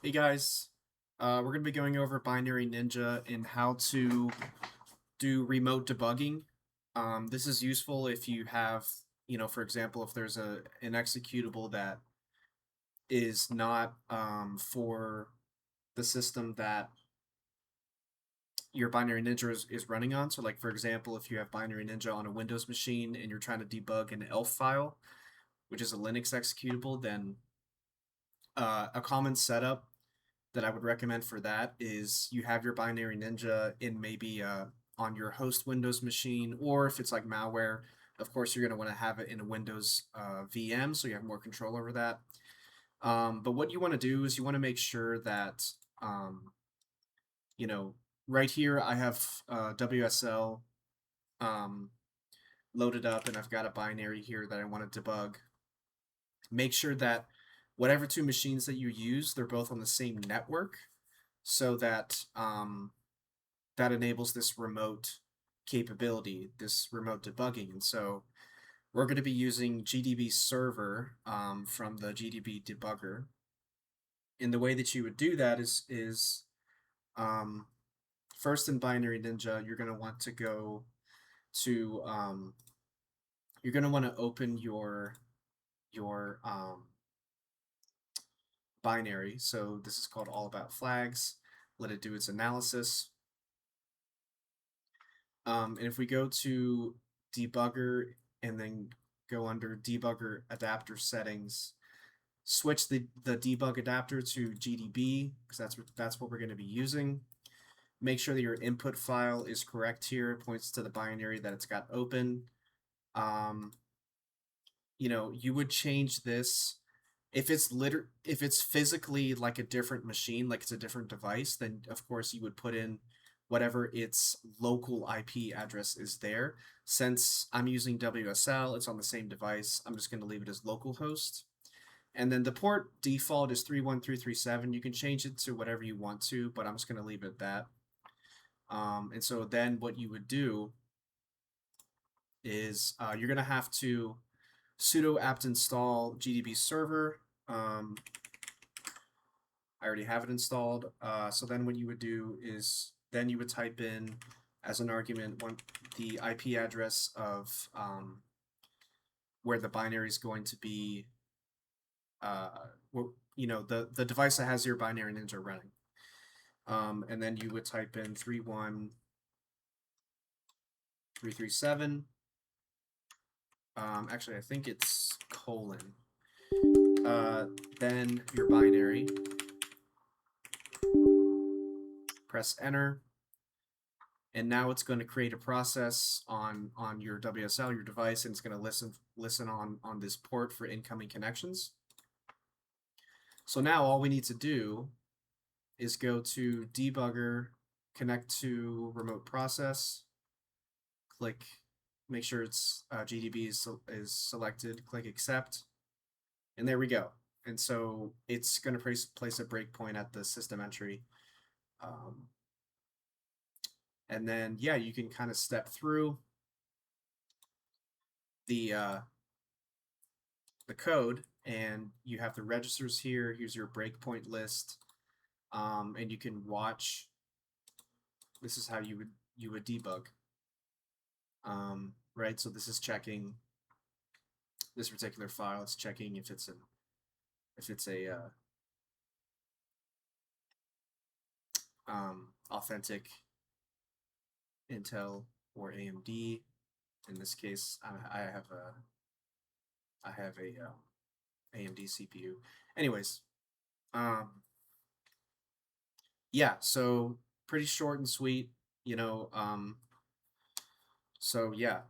Hey guys, we're going to be going over Binary Ninja and how to do remote debugging. This is useful if you have, for example, if there's an executable that is not for the system that your Binary Ninja is running on. So like, for example, if you have Binary Ninja on a Windows machine and you're trying to debug an ELF file, which is a Linux executable, then a common setup that I would recommend for that is you have your Binary Ninja in maybe on your host Windows machine, or if it's like malware, of course, you're going to want to have it in a Windows VM so you have more control over that. But what you want to do is you want to make sure that, um, you know, right here I have WSL um, loaded up and I've got a binary here that I want to debug. Make sure that whatever two machines that you use, they're both on the same network so that that enables this remote capability, this remote debugging. And so we're going to be using GDB server from the GDB debugger. And the way that you would do that is um, first in Binary Ninja, you're going to want to go to you're going to want to open your binary. So this is called all about flags. Let it do its analysis. And if we go to debugger and then go under debugger adapter settings, switch the debug adapter to GDB because that's what we're going to be using. Make sure that your input file is correct here. It points to the binary that it's got open. You would change this if it's physically like a different machine, like it's a different device, then of course you would put in whatever its local IP address is there. Since I'm using WSL, it's on the same device, I'm just going to leave it as localhost. And then the port default is 31337. You can change it to whatever you want to, but I'm just going to leave it at that. And so then what you would do is you're going to have to sudo apt install GDB server. I already have it installed. So then what you would do is then you would type in as an argument the IP address of where the binary is going to be, the device that has your Binary Ninja running. And then you would type in 31337. Actually, I think it's colon. Then your binary. Press enter. And now it's going to create a process on your WSL, your device, and it's going to listen on this port for incoming connections. So now all we need to do is go to debugger, connect to remote process, click, make sure it's GDB is selected, click accept, and there we go. And so it's going to place a breakpoint at the system entry. And then, yeah, you can kind of step through the code, and you have the registers here. Here's your breakpoint list, and you can watch. This is how you would debug, right? So this is checking this particular file. It's checking if it's a authentic Intel or AMD. In this case, I have a AMD CPU. Anyways, yeah, so pretty short and sweet, so yeah,